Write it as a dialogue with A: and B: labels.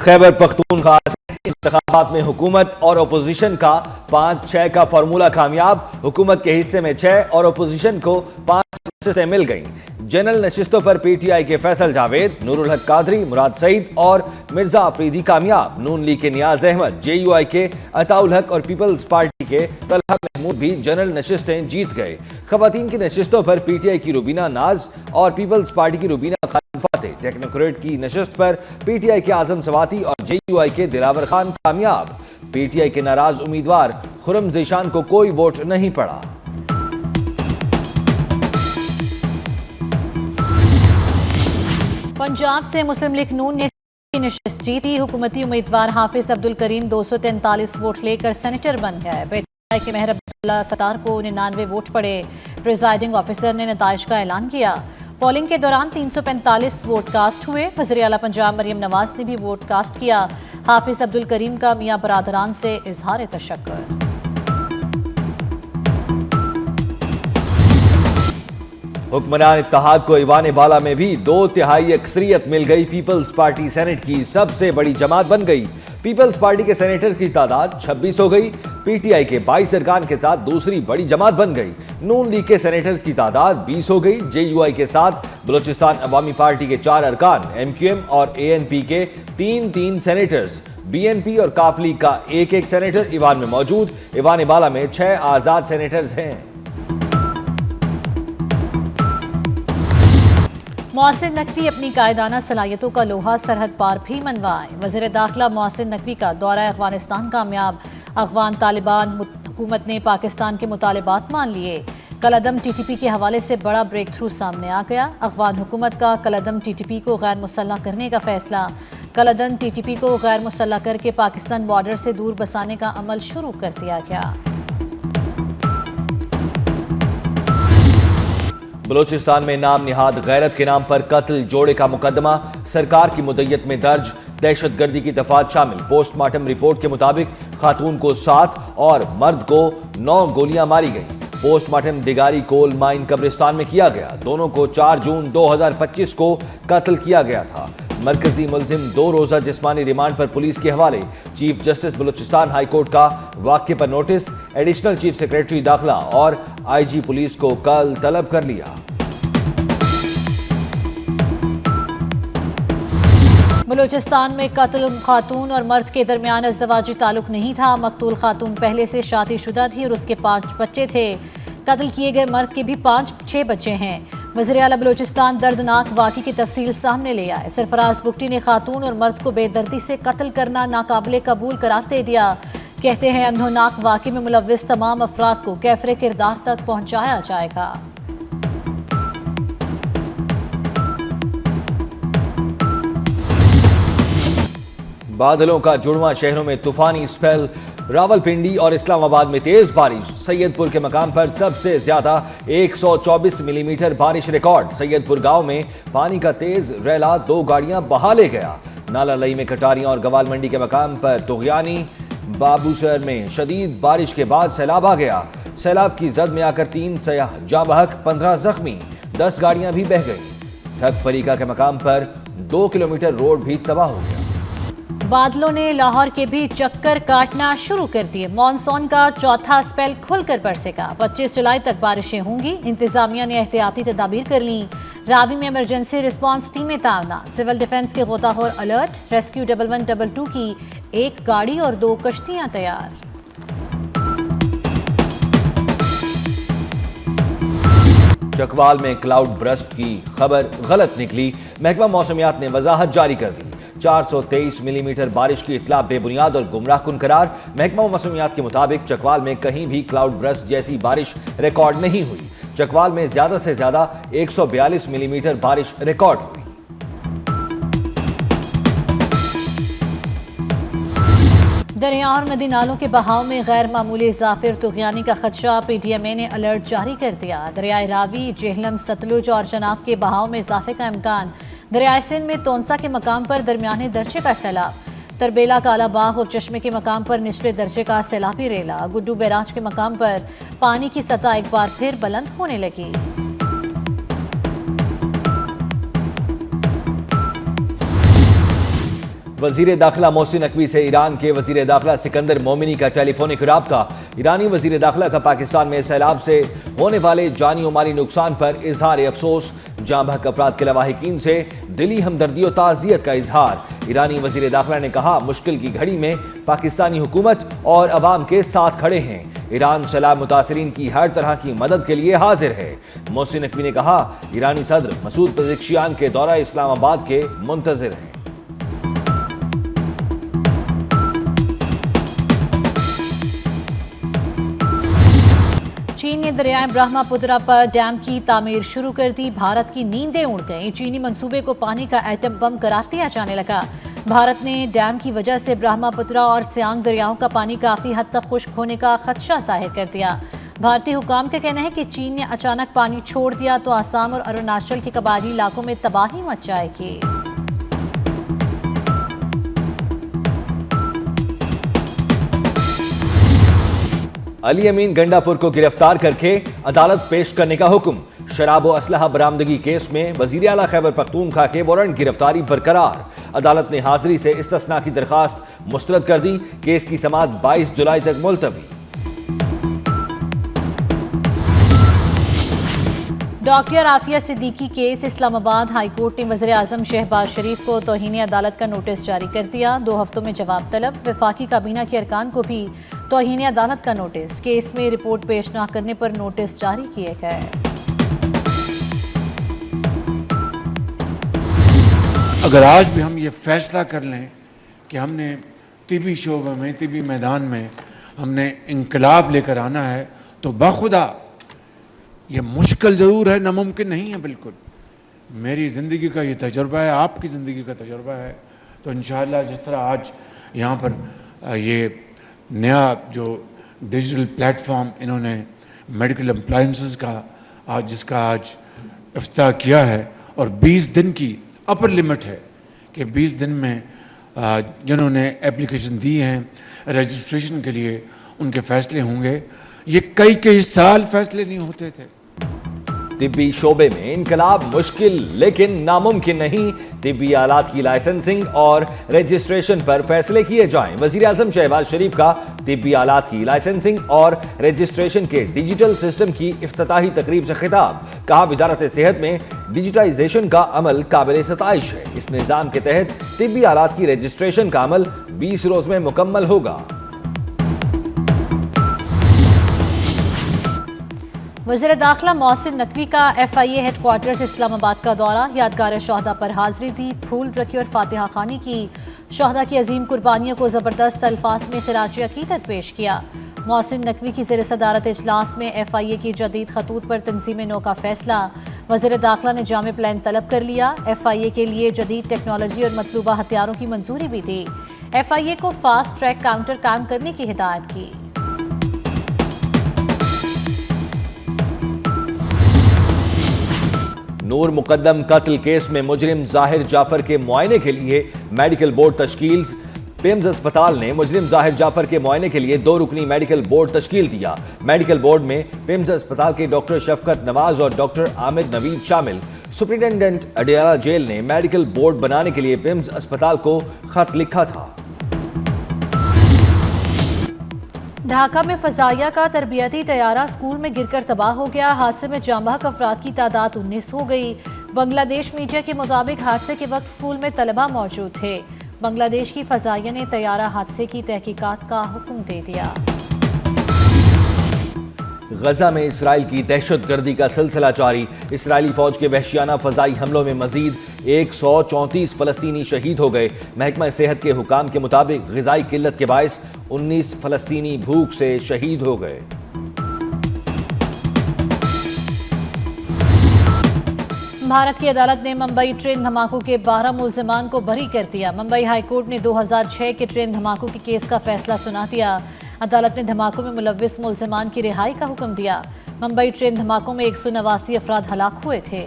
A: خیبر پختونخوا انتخابات میں حکومت اور اپوزیشن کا 5-6 کا فارمولہ کامیاب. حکومت کے حصے میں 6 اور اپوزیشن کو 5 نشستیں مل گئیں. جنرل نشستوں پر پی ٹی آئی کے فیصل جاوید، نور الحق قادری، مراد سعید اور مرزا آفریدی کامیاب. نون لیگ کے نیاز احمد، جے یو آئی کے عطا الحق اور پیپلز پارٹی کے طلحہ محمود بھی جنرل نشستیں جیت گئے. خواتین کی نشستوں پر پی ٹی آئی کی روبینہ ناز اور پیپلز پارٹی کی روبینہ خان فاتح. ٹیکنوکریٹ کی نشست پر پی ٹی آئی کے اعظم سواتی اور جے یو آئی کے دلاور خان کامیاب. پی ٹی آئی کے ناراض امیدوار خرم ذیشان کو کوئی ووٹ نہیں پڑا.
B: پنجاب سے مسلم لیگ نون نے نشست جیتی. حکومتی امیدوار حافظ عبدالکریم 243 ووٹ لے کر سینیٹر بن گئے. پی ٹی آئی کے مہر عبداللہ ستار کو 99 ووٹ پڑے. پریزائڈنگ آفیسر نے نتائج کا اعلان کیا. پولنگ کے دوران 345 ووٹ کاسٹ ہوئے. وزیر اعلیٰ پنجاب مریم نواز نے بھی ووٹ کاسٹ کیا. حافظ عبدالکریم کا میاں برادران سے اظہار تشکر.
A: حکمران اتحاد کو ایوان بالا میں بھی 2/3 اکثریت مل گئی. پیپلز پارٹی سینٹ کی سب سے بڑی جماعت بن گئی. پیپلز پارٹی کے سینیٹر کی تعداد 26 ہو گئی. پی ٹی آئی کے 22 ارکان کے ساتھ دوسری بڑی جماعت بن گئی. نون لیگ کے سینیٹرز کی تعداد 20 ہو گئی. جے یو آئی کے ساتھ بلوچستان عوامی پارٹی کے 4 ارکان، ایم کیو ایم اور اے این پی کے 3 سینیٹرز، بی این پی اور کاف لیگ کا 1 سینیٹر ایوان میں موجود. ایوان بالا میں 6 آزاد سینیٹرز ہیں.
B: محسن نقوی اپنی قائدانہ صلاحیتوں کا لوہا سرحد پار بھی منوائے. وزیر داخلہ محسن نقوی کا دورہ افغانستان کامیاب. افغان طالبان حکومت نے پاکستان کے مطالبات مان لیے. کالعدم ٹی ٹی پی کے حوالے سے بڑا بریک تھرو سامنے آ گیا. افغان حکومت کا کالعدم ٹی ٹی پی کو غیر مسلح کرنے کا فیصلہ. کالعدم ٹی ٹی پی کو غیر مسلح کر کے پاکستان بارڈر سے دور بسانے کا عمل شروع کر دیا گیا.
A: بلوچستان میں نام نہاد غیرت کے نام پر قتل جوڑے کا مقدمہ سرکار کی مدیت میں درج. دہشت گردی کی دفعات شامل. پوسٹ مارٹم رپورٹ کے مطابق خاتون کو 7 اور مرد کو 9 گولیاں ماری گئیں. پوسٹ مارٹم دگاری کول مائن قبرستان میں کیا گیا. دونوں کو 4 جون 2025 کو قتل کیا گیا تھا. مرکزی ملزم 2 روزہ جسمانی ریمانڈ پر پولیس کے حوالے. Chief justice Balochistan high court کا واقعے پر نوٹس. ایڈیشنل چیف سیکریٹری داخلہ اور آئی جی پولیس کو کل طلب کر لیا.
B: بلوچستان میں قتل خاتون اور مرد کے درمیان ازدواجی تعلق نہیں تھا. مقتول خاتون پہلے سے شادی شدہ تھی اور اس کے 5 بچے تھے. قتل کیے گئے مرد کے بھی 5-6 بچے ہیں. وزیر اعلیٰ بلوچستان دردناک واقعے کی تفصیل سامنے لے آئے. سرفراز بگٹی نے خاتون اور مرد کو بے دردی سے قتل کرنا ناقابل قبول قرار دے دیا. کہتے ہیں اندھوناک واقعے میں ملوث تمام افراد کو کیفر کردار تک پہنچایا جائے گا.
A: بادلوں کا جڑواں. شہروں میں طوفانی اسپیل. راولپنڈی اور اسلام آباد میں تیز بارش. سید پور کے مقام پر سب سے زیادہ 124 ملی میٹر بارش ریکارڈ. سید پور گاؤں میں پانی کا تیز ریلا 2 گاڑیاں بہا لے گیا. نالا لئی میں کٹاریاں اور گوال منڈی کے مقام پر تغیانی. بابوسر میں شدید بارش کے بعد سیلاب آ گیا. سیلاب کی زد میں آ کر 3 سیاح جاں بحق، 15 زخمی، 10 گاڑیاں بھی بہہ گئیں. ٹھگ پریکا کے مقام پر 2 کلومیٹر روڈ بھی تباہ ہو گیا.
B: بادلوں نے لاہور کے بھی چکر کاٹنا شروع کر دیے. مانسون کا چوتھا اسپیل کھل کر برسے گا. 25 جولائی تک بارشیں ہوں گی. انتظامیہ نے احتیاطی تدابیر کر لیں. راوی میں ایمرجنسی رسپانس ٹیمیں تعینات. سول ڈیفنس کے غوطہ خور الرٹ. ریسکیو 1122 کی 1 گاڑی اور 2 کشتیاں تیار.
A: چکوال میں کلاؤڈ برسٹ کی خبر غلط نکلی. محکمہ موسمیات نے وضاحت جاری کر دی. 423 ملی میٹر بارش کی اطلاع بے بنیاد اور گمراہ کن قرار. محکمہ موسمیات کے مطابق چکوال میں کہیں بھی کلاؤڈ برسٹ جیسی بارش ریکارڈ نہیں ہوئی. چکوال میں زیادہ سے زیادہ 142 ملی میٹر بارش ریکارڈ ہوئی.
B: دریا اور ندی نالوں کے بہاؤ میں غیر معمولی اضافے اور طغیانی کا خدشہ. پی ڈی ایم اے نے الرٹ جاری کر دیا. دریائے راوی، جہلم، ستلج اور چناب کے بہاؤ میں اضافے کا امکان. دریائے سندھ میں تونسا کے مقام پر درمیانے درجے کا سیلاب. تربیلا، کالا باغ اور چشمے کے مقام پر نچلے درجے کا سیلابی ریلا. گڈو بیراج کے مقام پر پانی کی سطح ایک بار پھر بلند ہونے لگی.
A: وزیر داخلہ محسن نقوی سے ایران کے وزیر داخلہ سکندر مومنی کا ٹیلی فونک رابطہ۔ ایرانی وزیر داخلہ کا پاکستان میں سیلاب سے ہونے والے جانی و مالی نقصان پر اظہار افسوس، جاں بحق افراد کے لواحقین سے دلی ہمدردی و تعزیت کا اظہار۔ ایرانی وزیر داخلہ نے کہا مشکل کی گھڑی میں پاکستانی حکومت اور عوام کے ساتھ کھڑے ہیں، ایران سیلاب متاثرین کی ہر طرح کی مدد کے لیے حاضر ہے۔ محسن نقوی نے کہا ایرانی صدر مسعود پزشکیان کے دورہ اسلام آباد کے منتظر ہیں۔
B: چین نے دریائے برہما پترا پر ڈیم کی تعمیر شروع کر دی، بھارت کی نیندیں اڑ گئیں، چینی منصوبے کو پانی کا ایٹم بم قرار دیا جانے لگا۔ بھارت نے ڈیم کی وجہ سے برہما پترا اور سیانگ دریاؤں کا پانی کافی حد تک خشک ہونے کا خدشہ ظاہر کر دیا۔ بھارتی حکام کا کہنا ہے کہ چین نے اچانک پانی چھوڑ دیا تو آسام اور اروناچل کے قبائلی علاقوں میں تباہی مچ جائے گی۔
A: علی امین گنڈا پور کو گرفتار کر کے عدالت پیش کرنے کا حکم۔ شراب و اسلحہ برآمدگی کیس میں وزیر اعلیٰ خیبر پختونخوا کے وارنٹ گرفتاری برقرار۔ عدالت نے حاضری سے استثناء کی درخواست مسترد کر دی، کیس کی سماعت 22 جولائی تک ملتوی۔
B: ڈاکٹر عافیہ صدیقی کیس، اسلام آباد ہائی کورٹ نے وزیر اعظم شہباز شریف کو توہین عدالت کا نوٹس جاری کر دیا، 2 ہفتوں میں جواب طلب۔ وفاقی کابینہ کے ارکان کو بھی توہین عدالت کا نوٹس، کیس میں رپورٹ پیش نہ کرنے پر نوٹس جاری کیے گئے۔
C: اگر آج بھی ہم یہ فیصلہ کر لیں کہ ہم نے طبی شعبے میں، طبی میدان میں ہم نے انقلاب لے کر آنا ہے تو بخدا یہ مشکل ضرور ہے، ناممکن نہیں ہے بالکل۔ میری زندگی کا یہ تجربہ ہے، آپ کی زندگی کا تجربہ ہے، تو انشاءاللہ جس طرح آج یہاں پر یہ نیا جو ڈیجیٹل پلیٹ فارم انہوں نے میڈیکل اپلائنسز کا جس کا آج افتتاح کیا ہے، اور 20 دن کی اپر لمٹ ہے کہ 20 دن میں جنہوں نے اپلیکیشن دی ہیں رجسٹریشن کے لیے ان کے فیصلے ہوں گے۔ یہ کئی سال فیصلے نہیں ہوتے تھے۔
A: طبی شعبے میں انقلاب مشکل لیکن ناممکن نہیں، طبی آلات کی لائسنسنگ اور رجسٹریشن پر فیصلے کیے جائیں۔ وزیر اعظم شہباز شریف کا طبی آلات کی لائسنسنگ اور رجسٹریشن کے ڈیجیٹل سسٹم کی افتتاحی تقریب سے خطاب، کہا وزارت صحت میں ڈیجیٹائزیشن کا عمل قابل ستائش ہے، اس نظام کے تحت طبی آلات کی رجسٹریشن کا عمل 20 روز میں مکمل ہوگا۔
B: وزیر داخلہ محسن نقوی کا FIA ہیڈ کوارٹرز اسلام آباد کا دورہ، یادگار شہداء پر حاضری دی، پھول رکھی اور فاتحہ خوانی کی، شہداء کی عظیم قربانیوں کو زبردست الفاظ میں خراج عقیدت پیش کیا۔ محسن نقوی کی زیر صدارت اجلاس میں FIA کی جدید خطوط پر تنظیم نو کا فیصلہ، وزیر داخلہ نے جامع پلان طلب کر لیا، FIA کے لیے جدید ٹیکنالوجی اور مطلوبہ ہتھیاروں کی منظوری بھی دی، FIA کو فاسٹ ٹریک کاؤنٹر قائم کرنے کی ہدایت کی۔
A: نور مقدم قتل کیس میں مجرم ظاہر جعفر کے معائنے کے لیے میڈیکل بورڈ تشکیل، پیمز اسپتال نے مجرم ظاہر جعفر کے معائنے کے لیے 2 رکنی میڈیکل بورڈ تشکیل دیا۔ میڈیکل بورڈ میں پیمز اسپتال کے ڈاکٹر شفقت نواز اور ڈاکٹر عامد نوید شامل۔ سپرنٹینڈنٹ اڈیالہ جیل نے میڈیکل بورڈ بنانے کے لیے پیمز اسپتال کو خط لکھا تھا۔
B: ڈھاکہ میں فضائیہ کا تربیتی طیارہ اسکول میں گر کر تباہ ہو گیا، حادثے میں جاں بحق افراد کی تعداد 19 ہو گئی۔ بنگلہ دیش میڈیا کے مطابق حادثے کے وقت اسکول میں طلبہ موجود تھے۔ بنگلہ دیش کی فضائیہ نے طیارہ حادثے کی تحقیقات کا حکم دے دیا۔
A: غزہ میں اسرائیل کی دہشت گردی کا سلسلہ جاری، اسرائیلی فوج کے وحشیانہ فضائی حملوں میں مزید 134 فلسطینی شہید ہو گئے۔ محکمہ صحت کے حکام کے مطابق غذائی قلت کے باعث 19 فلسطینی بھوک سے شہید ہو گئے۔
B: بھارت کی عدالت نے ممبئی ٹرین دھماکوں کے 12 ملزمان کو بری کر دیا۔ ممبئی ہائی کورٹ نے 2006 کے ٹرین دھماکوں کے کیس کا فیصلہ سنا دیا۔ عدالت نے دھماکوں میں ملوث ملزمان کی رہائی کا حکم دیا۔ ممبئی ٹرین دھماکوں میں 189 افراد ہلاک ہوئے تھے۔